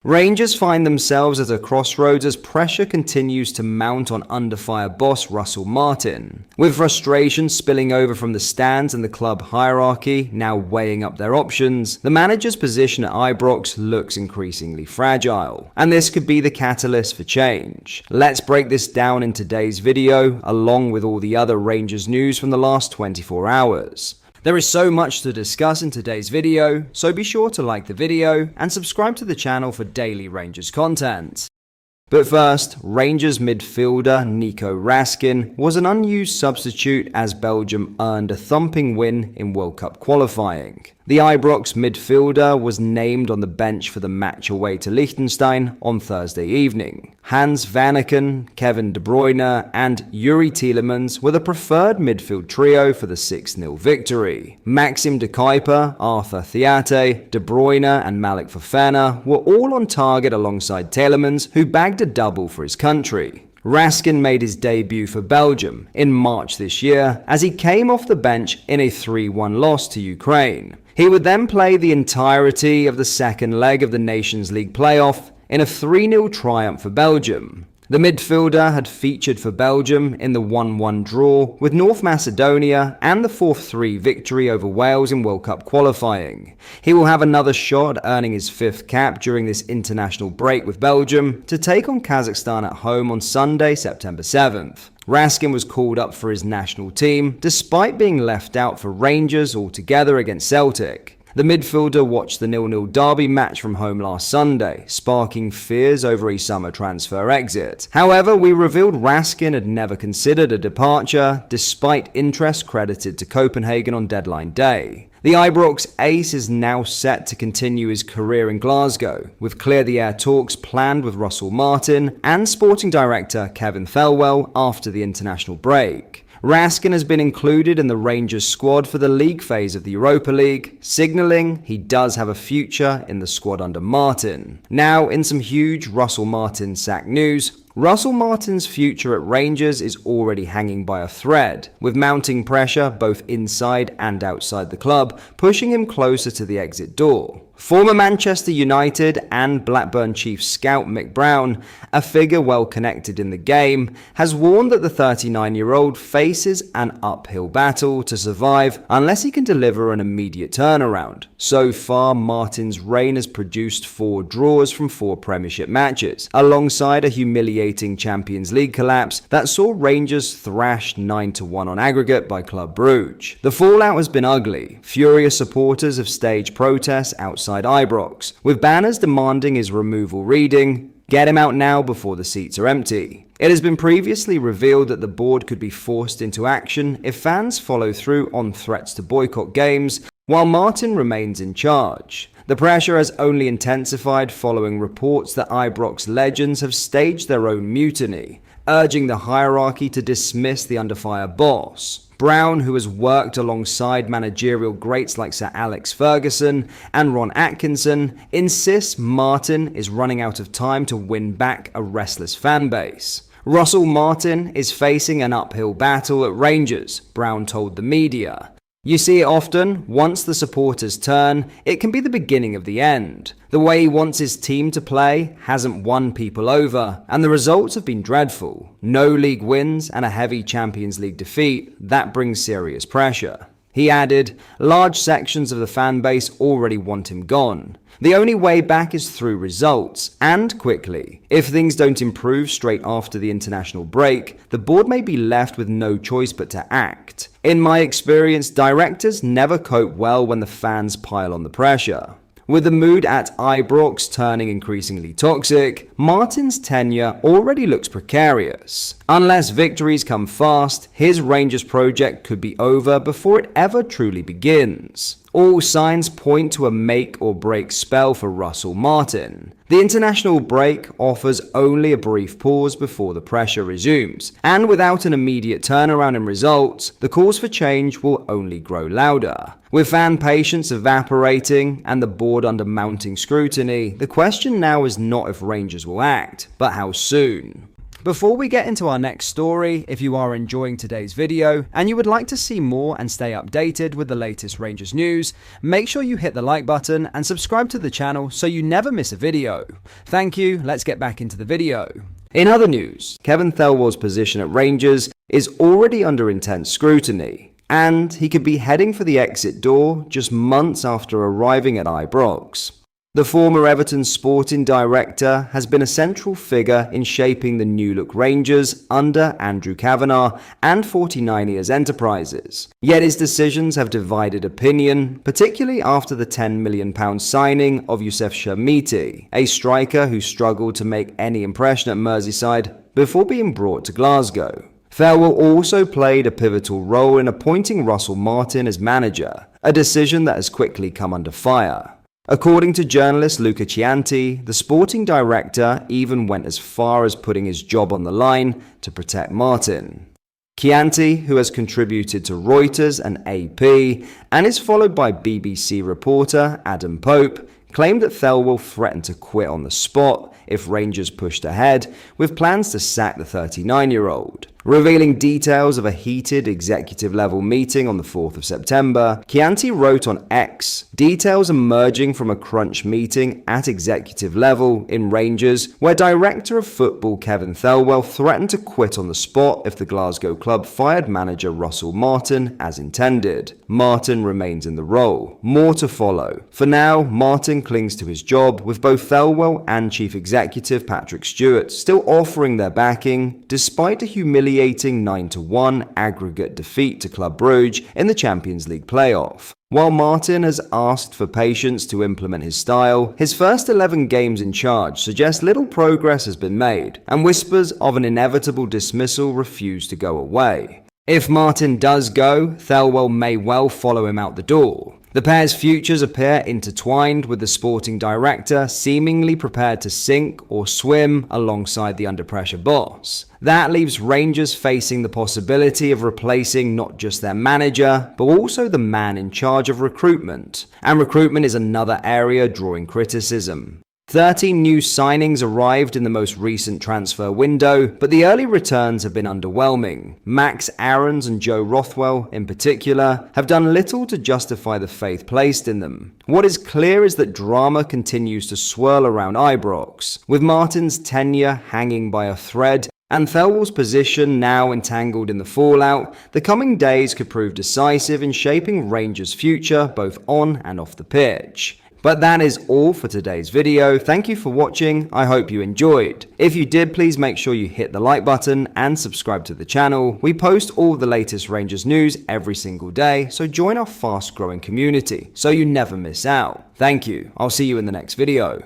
Rangers find themselves at a crossroads as pressure continues to mount on under-fire boss Russel Martin. With frustration spilling over from the stands and the club hierarchy now weighing up their options, the manager's position at Ibrox looks increasingly fragile. And this could be the catalyst for change. Let's break this down in today's video, along with all the other Rangers news from the last 24 hours. There is so much to discuss in today's video, so be sure to like the video and subscribe to the channel for daily Rangers content. But first, Rangers midfielder Nico Rascin was an unused substitute as Belgium earned a thumping win in World Cup qualifying. The Ibrox midfielder was named on the bench for the match away to Liechtenstein on Thursday evening. Hans Vanaken, Kevin De Bruyne and Yuri Tielemans were the preferred midfield trio for the 6-0 victory. Maxim de Kuiper, Arthur Theate, De Bruyne and Malik Fofana were all on target alongside Tielemans, who bagged a double for his country. Rascin made his debut for Belgium in March this year as he came off the bench in a 3-1 loss to Ukraine. He would then play the entirety of the second leg of the Nations League playoff in a 3-0 triumph for Belgium. The midfielder had featured for Belgium in the 1-1 draw with North Macedonia and the 4-3 victory over Wales in World Cup qualifying. He will have another shot at earning his 5th cap during this international break with Belgium to take on Kazakhstan at home on Sunday, September 7th. Rascin was called up for his national team despite being left out for Rangers altogether against Celtic. The midfielder watched the 0-0 derby match from home last Sunday, sparking fears over a summer transfer exit. However, we revealed Rascin had never considered a departure, despite interest credited to Copenhagen on deadline day. The Ibrox ace is now set to continue his career in Glasgow, with clear-the-air talks planned with Russel Martin and sporting director Kevin Thel after the international break. Rascin has been included in the Rangers squad for the league phase of the Europa League, signalling he does have a future in the squad under Martin. Now, in some huge Russel Martin sack news, Russel Martin's future at Rangers is already hanging by a thread, with mounting pressure both inside and outside the club, pushing him closer to the exit door. Former Manchester United and Blackburn Chiefs scout Mick Brown, a figure well connected in the game, has warned that the 39-year-old faces an uphill battle to survive unless he can deliver an immediate turnaround. So far, Martin's reign has produced 4 draws from 4 Premiership matches, alongside a humiliating Champions League collapse that saw Rangers thrashed 9-1 on aggregate by Club Brugge. The fallout has been ugly. Furious supporters have staged protests outside Ibrox, with banners demanding his removal reading, "Get him out now before the seats are empty." It has been previously revealed that the board could be forced into action if fans follow through on threats to boycott games, while Martin remains in charge. The pressure has only intensified following reports that Ibrox legends have staged their own mutiny, urging the hierarchy to dismiss the under-fire boss. Brown, who has worked alongside managerial greats like Sir Alex Ferguson and Ron Atkinson, insists Martin is running out of time to win back a restless fanbase. Russel Martin is facing an uphill battle at Rangers, Brown told the media. You see it often. Once the supporters turn, it can be the beginning of the end. The way he wants his team to play hasn't won people over, and the results have been dreadful. No league wins and a heavy Champions League defeat, that brings serious pressure. He added, large sections of the fan base already want him gone. The only way back is through results, and quickly. If things don't improve straight after the international break, the board may be left with no choice but to act. In my experience, directors never cope well when the fans pile on the pressure. With the mood at Ibrox turning increasingly toxic, Martin's tenure already looks precarious. Unless victories come fast, his Rangers project could be over before it ever truly begins. All signs point to a make-or-break spell for Russel Martin. The international break offers only a brief pause before the pressure resumes, and without an immediate turnaround in results, the calls for change will only grow louder. With fan patience evaporating and the board under mounting scrutiny, the question now is not if Rangers will act, but how soon. Before we get into our next story, if you are enjoying today's video and you would like to see more and stay updated with the latest Rangers news, make sure you hit the like button and subscribe to the channel so you never miss a video. Thank you, let's get back into the video. In other news, Kevin Thelwell's position at Rangers is already under intense scrutiny, and he could be heading for the exit door just months after arriving at Ibrox. The former Everton sporting director has been a central figure in shaping the new-look Rangers under Andrew Kavanagh and 49ers Enterprises. Yet his decisions have divided opinion, particularly after the £10 million signing of Youssef Chermiti, a striker who struggled to make any impression at Merseyside before being brought to Glasgow. Thel also played a pivotal role in appointing Russel Martin as manager, a decision that has quickly come under fire. According to journalist Luca Chianti, the sporting director even went as far as putting his job on the line to protect Martin. Chianti, who has contributed to Reuters and AP, and is followed by BBC reporter Adam Pope, claimed that Thelwell threatened to quit on the spot if Rangers pushed ahead, with plans to sack the 39-year-old. Revealing details of a heated executive-level meeting on the 4th of September, Chianti wrote on X, details emerging from a crunch meeting at executive level in Rangers, where Director of Football Kevin Thelwell threatened to quit on the spot if the Glasgow club fired manager Russel Martin as intended. Martin remains in the role. More to follow. For now, Martin clings to his job, with both Thelwell and Chief Executive Patrick Stewart still offering their backing, despite a humiliating 9-1 aggregate defeat to Club Brugge in the Champions League playoff. While Martin has asked for patience to implement his style, his first 11 games in charge suggest little progress has been made, and whispers of an inevitable dismissal refuse to go away. If Martin does go, Thelwell may well follow him out the door. The pair's futures appear intertwined, with the sporting director seemingly prepared to sink or swim alongside the under-pressure boss. That leaves Rangers facing the possibility of replacing not just their manager, but also the man in charge of recruitment. And recruitment is another area drawing criticism. 13 new signings arrived in the most recent transfer window, but the early returns have been underwhelming. Max Aarons and Joe Rothwell, in particular, have done little to justify the faith placed in them. What is clear is that drama continues to swirl around Ibrox, with Martin's tenure hanging by a thread and Thelwell's position now entangled in the fallout. The coming days could prove decisive in shaping Rangers' future both on and off the pitch. But that is all for today's video. Thank you for watching. I hope you enjoyed. If you did, please make sure you hit the like button and subscribe to the channel. We post all the latest Rangers news every single day, so join our fast growing community so you never miss out. Thank you. I'll see you in the next video.